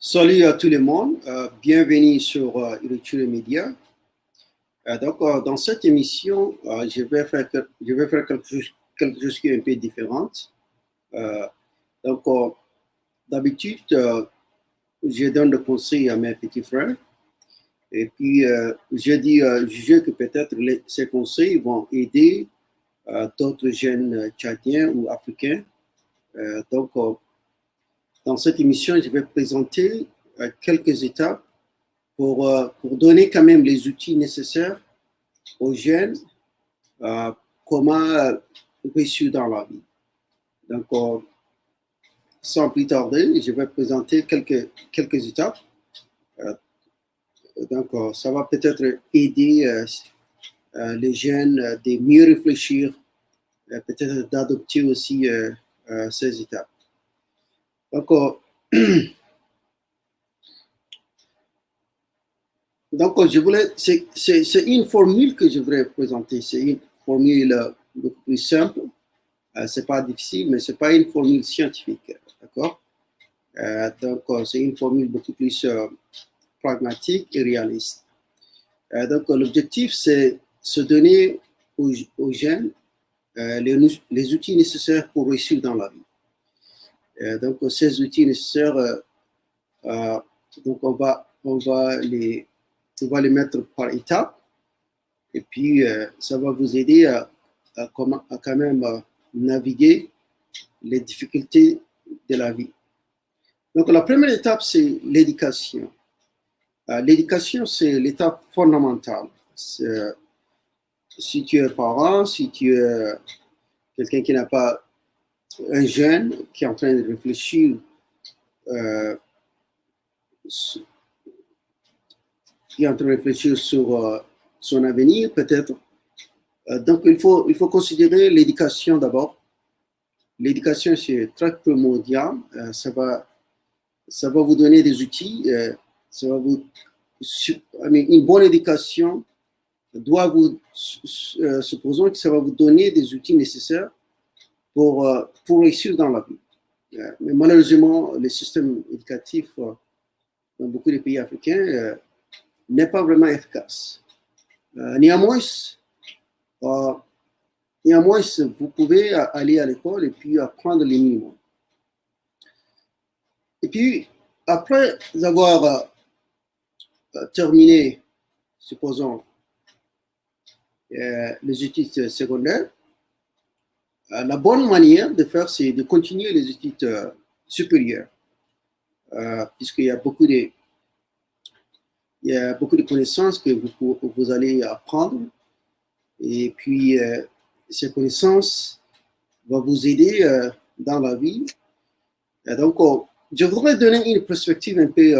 Salut à tout le monde, bienvenue sur Irriture Media. Dans cette émission, je vais faire quelque chose qui est un peu différent. Euh, donc, euh, D'habitude, je donne des conseils à mes petits frères et puis je que peut-être ces conseils vont aider d'autres jeunes tchadiens ou africains. Euh, donc, euh, dans cette émission, je vais présenter quelques étapes pour donner quand même les outils nécessaires aux jeunes, euh, comment réussir dans la vie. Donc, sans plus tarder, je vais présenter quelques étapes. Euh, Ça va peut-être aider les jeunes de mieux réfléchir, peut-être d'adopter aussi ces étapes. Donc, c'est une formule que je voudrais présenter. C'est une formule beaucoup plus simple. C'est pas difficile, mais c'est pas une formule scientifique, d'accord? C'est une formule beaucoup plus pragmatique et réaliste. L'objectif, c'est se donner aux jeunes les outils nécessaires pour réussir dans la vie. Ces outils nécessaires, donc on va les mettre par étapes, et puis ça va vous aider à quand même naviguer les difficultés de la vie. Donc, la première étape, c'est l'éducation. L'éducation, c'est l'étape fondamentale. Si tu es parent, si tu es quelqu'un qui n'a pas un jeune qui est en train de réfléchir sur son avenir, peut-être. Donc, il faut considérer l'éducation d'abord. L'éducation, c'est très primordial. Ça va vous donner des outils. Une bonne éducation doit vous supposons que ça va vous donner des outils nécessaires pour réussir dans la vie. Mais malheureusement, le système éducatif dans beaucoup de pays africains n'est pas vraiment efficace. Néanmoins, vous pouvez aller à l'école et puis apprendre les minimums. Et puis, après avoir terminé, supposons, les études secondaires, la bonne manière de faire, c'est de continuer les études supérieures, puisqu'il y a beaucoup de connaissances que vous allez apprendre, et puis ces connaissances vont vous aider dans la vie. Et donc, je voudrais donner une perspective un peu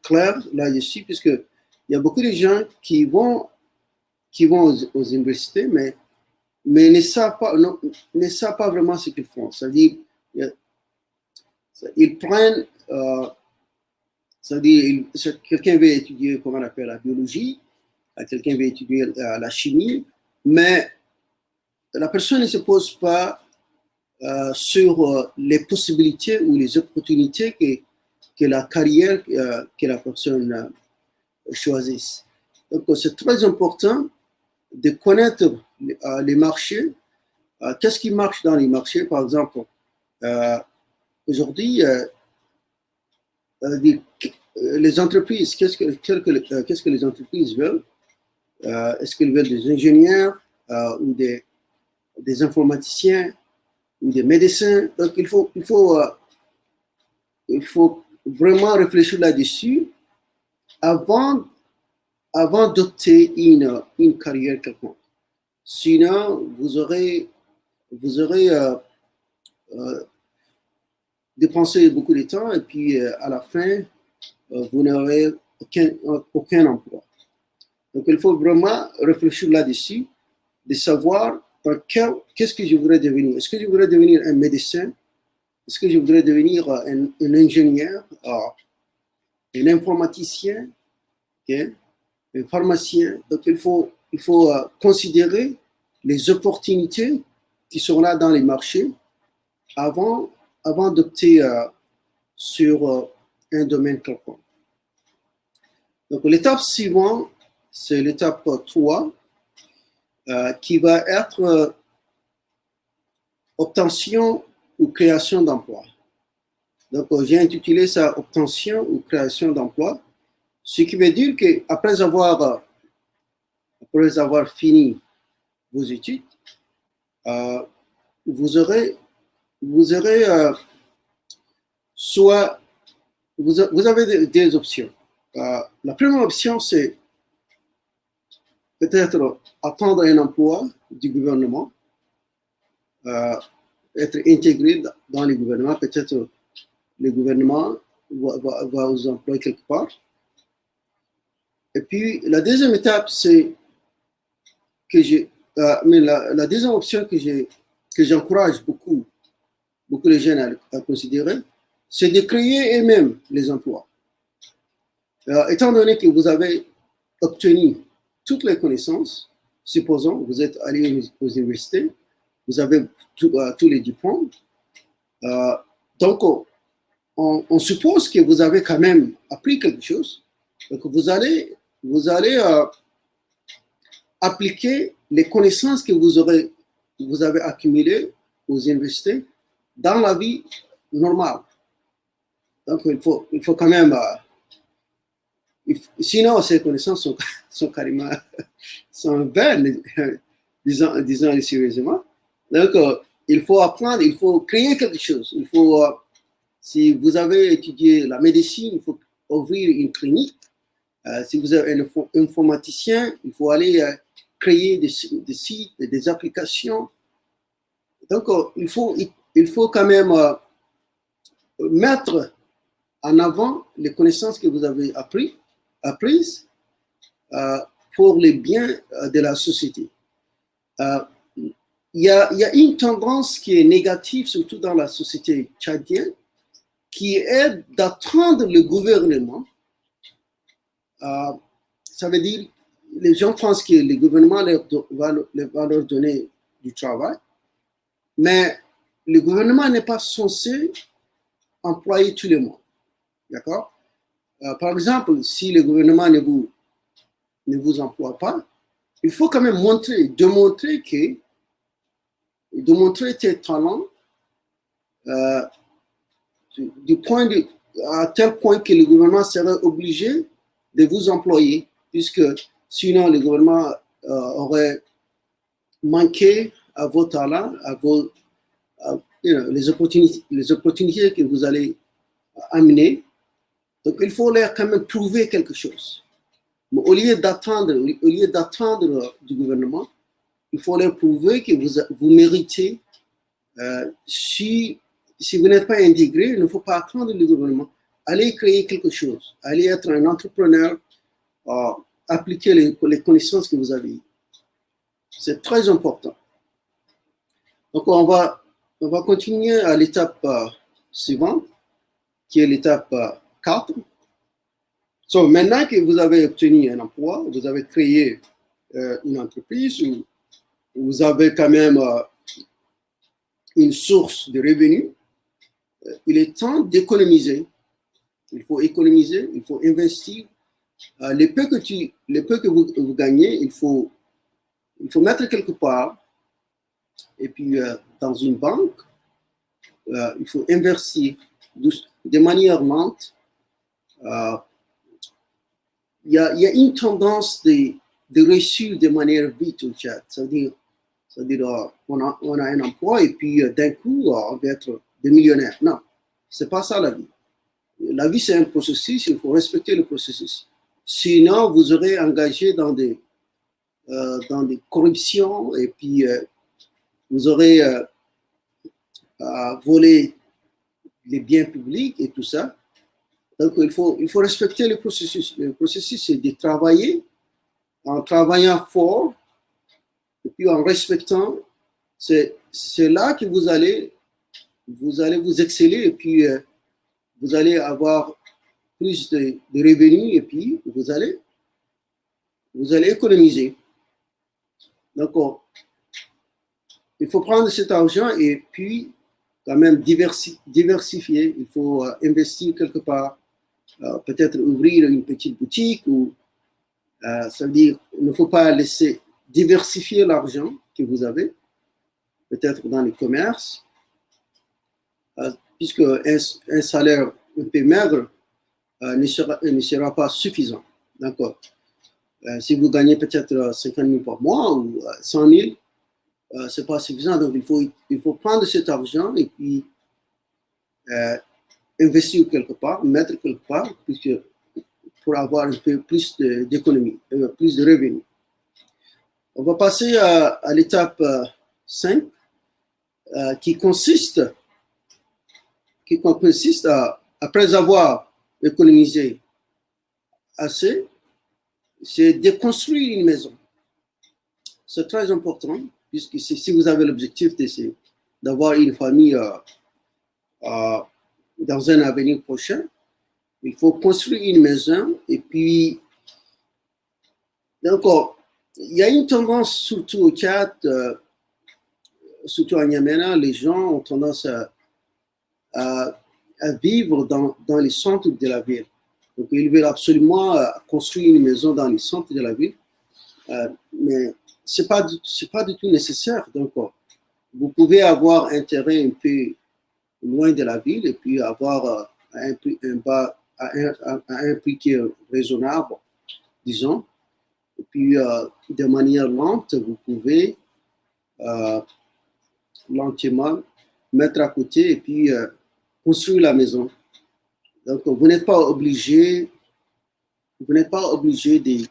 claire là-dessus, puisqu'il y a beaucoup de gens qui vont aux universités, mais ne savent pas vraiment ce qu'ils font. C'est-à-dire, ils prennent, quelqu'un veut étudier, comment on appelle, la biologie, quelqu'un veut étudier la chimie, mais la personne ne se pose pas sur les possibilités ou les opportunités que la carrière que la personne choisisse. Donc, c'est très important de connaître les marchés. Qu'est-ce qui marche dans les marchés? Par exemple, aujourd'hui, les entreprises, qu'est-ce que les entreprises veulent? Est-ce qu'elles veulent des ingénieurs ou des informaticiens ou des médecins? Donc, il faut vraiment réfléchir là-dessus avant d'opter une carrière quelconque. Sinon, vous aurez dépensé beaucoup de temps et puis à la fin, vous n'aurez aucun emploi. Donc, il faut vraiment réfléchir là-dessus, de savoir qu'est-ce que je voudrais devenir. Est-ce que je voudrais devenir un médecin? Est-ce que je voudrais devenir un ingénieur, un informaticien, okay, un pharmacien? Donc, il faut considérer les opportunités qui sont là dans les marchés avant d'opter sur un domaine quelconque. Donc, l'étape suivante, c'est l'étape 3, qui va être obtention ou création d'emploi. Donc, j'ai intitulé ça obtention ou création d'emploi, ce qui veut dire qu'après avoir fini vos études, vous aurez soit vous avez des options. La première option, c'est peut-être attendre un emploi du gouvernement, être intégré dans le gouvernement, peut-être le gouvernement va vous employer quelque part. Et puis, la deuxième étape, c'est que la deuxième option que j'encourage beaucoup les jeunes à considérer, c'est de créer eux-mêmes les emplois. Étant donné que vous avez obtenu toutes les connaissances, supposons que vous êtes allé aux universités, vous avez tous les diplômes, donc on suppose que vous avez quand même appris quelque chose, donc vous allez appliquer les connaissances que vous avez accumulées aux universités dans la vie normale. Donc il faut quand même, sinon ces connaissances sont carrément vaines, disons sérieusement. Donc il faut apprendre, il faut créer quelque chose. Il faut, si vous avez étudié la médecine, il faut ouvrir une clinique. Si vous êtes un informaticien, il faut aller créer des sites, des applications. Donc, il faut quand même mettre en avant les connaissances que vous avez apprises pour le bien de la société. Il y a une tendance qui est négative, surtout dans la société tchadienne, qui est d'attendre le gouvernement. Ça veut dire, les gens pensent que le gouvernement va leur donner du travail, mais le gouvernement n'est pas censé employer tout le monde. D'accord? Par exemple, si le gouvernement ne vous emploie pas, il faut quand même démontrer tes talents à tel point que le gouvernement serait obligé de vous employer, puisque sinon le gouvernement aurait manqué à vos talents, les opportunités que vous allez amener. Donc il faut leur quand même prouver quelque chose. Mais au lieu d'attendre du gouvernement, il faut leur prouver que vous méritez. Si vous n'êtes pas intégré, il ne faut pas attendre le gouvernement. Allez créer quelque chose. Allez être un entrepreneur. Appliquer les connaissances que vous avez. C'est très important. Donc, on va continuer à l'étape suivante, qui est l'étape 4. So, maintenant que vous avez obtenu un emploi, vous avez créé une entreprise, ou vous avez quand même une source de revenus, il est temps d'économiser. Il faut économiser, il faut investir. Le peu que vous gagnez, il faut mettre quelque part. Et puis, dans une banque, il faut investir de manière lente. Il y a une tendance de réussir de manière vite au Tchad. C'est-à-dire on a un emploi et puis d'un coup, on va être des millionnaires. Non, c'est pas ça la vie. La vie, c'est un processus, il faut respecter le processus. Sinon, vous aurez engagé dans des corruptions et puis vous aurez volé les biens publics et tout ça. Donc, il faut respecter le processus. Le processus, c'est de travailler en travaillant fort et puis en respectant. C'est là que vous allez vous exceller et puis vous allez avoir plus de revenus et puis vous allez économiser. Donc, il faut prendre cet argent et puis quand même diversifier. Il faut investir quelque part. peut-être ouvrir une petite boutique ou ça veut dire il ne faut pas laisser diversifier l'argent que vous avez, peut-être dans les commerces, puisque un salaire un peu maigre ne sera pas suffisant. D'accord. Si vous gagnez peut-être 50 000 par mois ou 100 000, ce n'est pas suffisant. Donc, il faut prendre cet argent et puis investir quelque part, mettre quelque part, puisque pour avoir un peu plus d'économie, plus de revenus. On va passer à l'étape 5, qui consiste à, après avoir économisé assez, c'est de construire une maison. C'est très important, puisque si vous avez l'objectif d'avoir une famille dans un avenir prochain, il faut construire une maison. Et puis, encore, il y a une tendance, surtout au Tchad, surtout à N'Djamena, les gens ont tendance à vivre dans les centres de la ville. Donc, ils veulent absolument construire une maison dans les centres de la ville. Mais ce n'est pas du tout nécessaire. Donc, vous pouvez avoir un terrain un peu loin de la ville et puis avoir un prix qui est raisonnable, disons. Et puis, de manière lente, vous pouvez lentement mettre à côté et puis construire la maison. Donc, vous n'êtes pas obligé de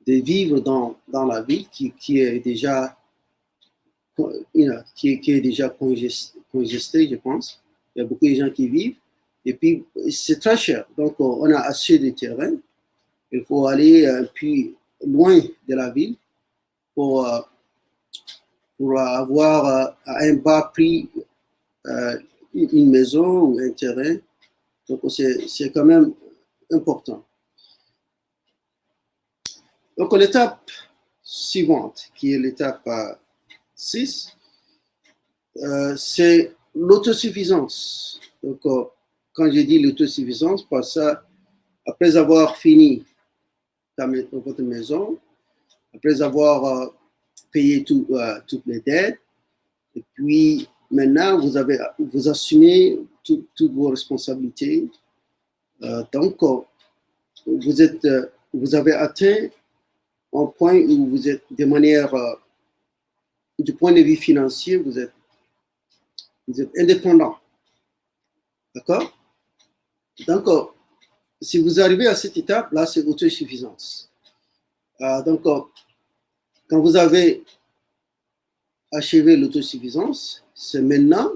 vivre dans la ville qui est déjà congestée, je pense. Il y a beaucoup de gens qui vivent. Et puis, c'est très cher. Donc, on a assez de terrain. Il faut aller puis loin de la ville pour avoir à un bas prix une maison ou un terrain. Donc, c'est quand même important. Donc, l'étape suivante, qui est l'étape 6, c'est l'autosuffisance. Donc, quand je dis l'autosuffisance, par ça, après avoir fini votre maison, après avoir payé toutes les dettes, et puis maintenant, vous assumez toutes vos responsabilités. Donc, vous avez atteint un point où vous êtes de manière, du point de vue financier, vous êtes indépendant. D'accord? Donc, si vous arrivez à cette étape, là, c'est autosuffisance. Donc, quand vous avez achevé l'autosuffisance, c'est maintenant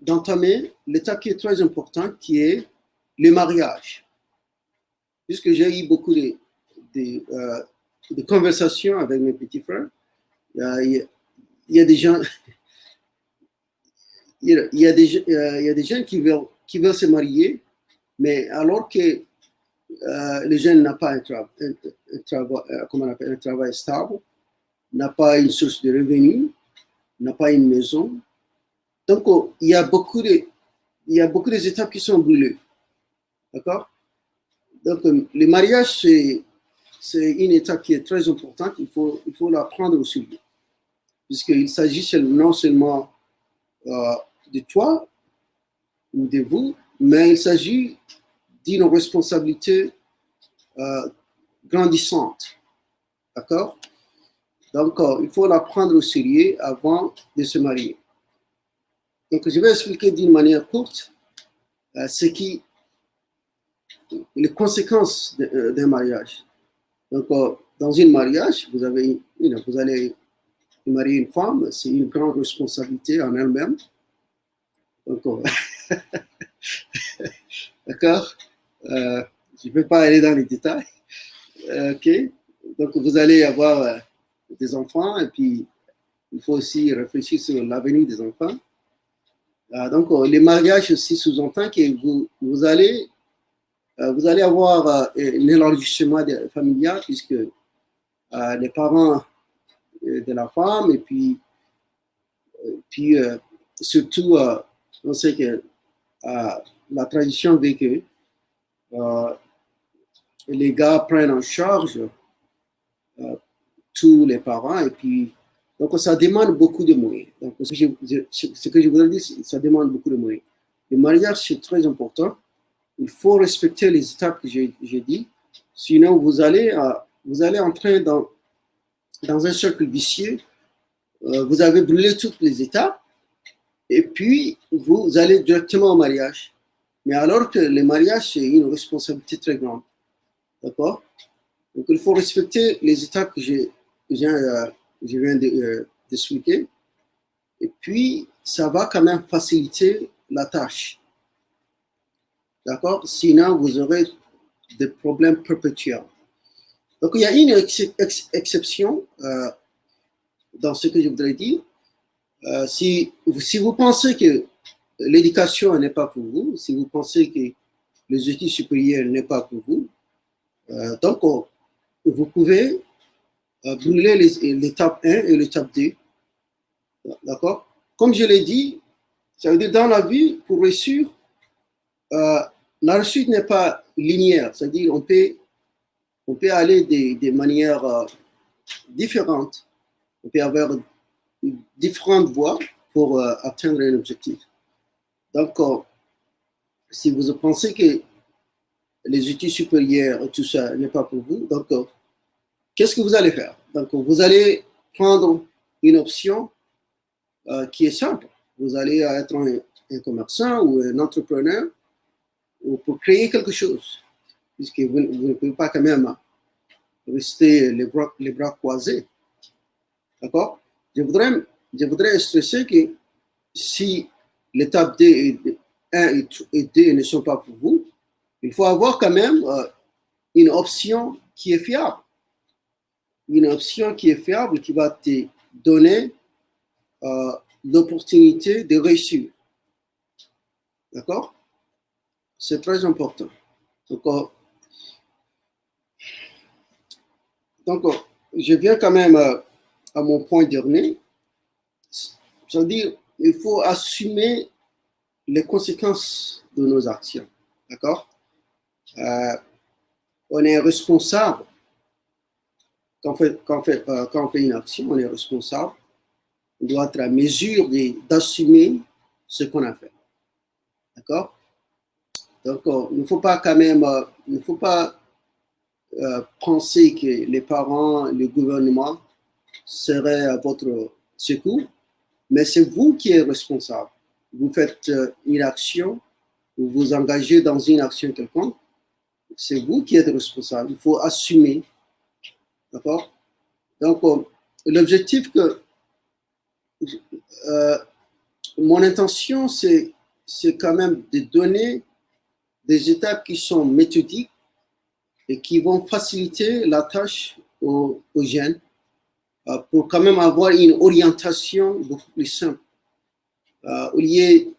d'entamer l'étape qui est très important, qui est le mariage. Puisque j'ai eu beaucoup de conversations avec mes petits frères, il y a des gens, il y a des gens qui veulent se marier, mais alors que les jeunes n'ont pas un travail stable, n'a pas une source de revenus, n'a pas une maison. Donc, il y a beaucoup d'étapes qui sont brûlées. D'accord? Donc, le mariage, c'est une étape qui est très importante. Il faut la prendre au sérieux. Puisqu'il s'agit non seulement de toi ou de vous, mais il s'agit d'une responsabilité grandissante. D'accord? Donc, il faut la prendre au sérieux avant de se marier. Donc, je vais expliquer d'une manière courte les conséquences d'un mariage. Donc, dans un mariage, vous allez marier une femme, c'est une grande responsabilité en elle-même. Donc, d'accord? Je ne vais pas aller dans les détails. OK? Donc, vous allez avoir des enfants et puis il faut aussi réfléchir sur l'avenir des enfants. Donc, les mariages aussi sous-entend que vous allez avoir un élargissement familial puisque les parents de la femme et puis surtout, on sait que la tradition veut que les gars prennent en charge tous les parents et puis donc ça demande beaucoup de moyens. Donc ce que je voudrais dire, ça demande beaucoup de moyens. Le mariage c'est très important. Il faut respecter les étapes que j'ai dit. Sinon vous allez entrer dans un cercle vicieux. Vous avez brûlé toutes les étapes et puis vous allez directement au mariage. Mais alors que le mariage c'est une responsabilité très grande. D'accord? Donc, il faut respecter les étapes que je viens d'expliquer. Et puis, ça va quand même faciliter la tâche. D'accord? Sinon, vous aurez des problèmes perpétuels. Donc, il y a une exception dans ce que je voudrais dire. Si vous pensez que l'éducation n'est pas pour vous, si vous pensez que les études supérieures n'est pas pour vous, donc, vous pouvez brûler l'étape 1 et l'étape 2. D'accord? Comme je l'ai dit, ça veut dire dans la vie, pour réussir, la réussite n'est pas linéaire. C'est-à-dire on peut aller de manières différentes. On peut avoir différentes voies pour atteindre un objectif. Donc, si vous pensez que les études supérieures et tout ça n'est pas pour vous, donc qu'est-ce que vous allez faire? Donc, vous allez prendre une option qui est simple. Vous allez être un commerçant ou un entrepreneur ou pour créer quelque chose, puisque vous ne pouvez pas quand même rester les bras croisés. D'accord? Je voudrais stresser que si l'étape 1 et 2 ne sont pas pour vous, il faut avoir quand même une option qui est fiable. Une option qui est fiable, qui va te donner l'opportunité de réussir. D'accord? C'est très important. Donc, je viens quand même à mon point dernier. C'est-à-dire, il faut assumer les conséquences de nos actions. D'accord? On est responsable. Quand on fait une action, on est responsable. On doit être à mesure d'assumer ce qu'on a fait. D'accord? Donc, il ne faut pas quand même, penser que les parents, le gouvernement seraient à votre secours, mais c'est vous qui êtes responsable. Vous faites une action, vous vous engagez dans une action quelconque, c'est vous qui êtes responsable. Il faut assumer. D'accord? Donc, l'objectif que mon intention, c'est quand même de donner des étapes qui sont méthodiques et qui vont faciliter la tâche aux jeunes pour quand même avoir une orientation beaucoup plus simple. Au lieu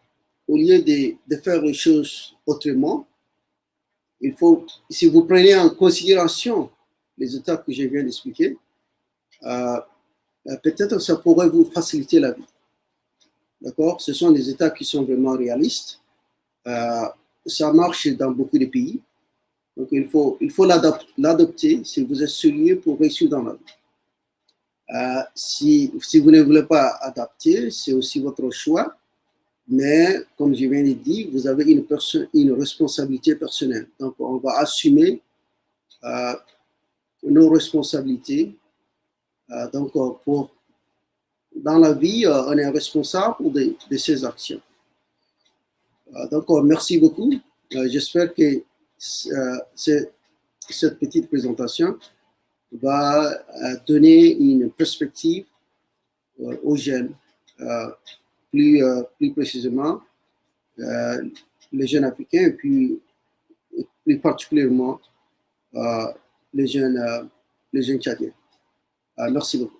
de faire les choses autrement, il faut, si vous prenez en considération les étapes que je viens d'expliquer, peut-être ça pourrait vous faciliter la vie. D'accord? Ce sont des étapes qui sont vraiment réalistes. Ça marche dans beaucoup de pays. Donc, il faut l'adopter si vous êtes sérieux pour réussir dans la vie. Si vous ne voulez pas adapter, c'est aussi votre choix. Mais, comme je viens de dire, vous avez une responsabilité personnelle. Donc, on va assumer nos responsabilités. Donc, dans la vie, on est responsable de ses actions. Donc, merci beaucoup. J'espère que cette petite présentation va donner une perspective aux jeunes, plus précisément les jeunes africains et puis plus particulièrement les jeunes tchadiens. Merci beaucoup.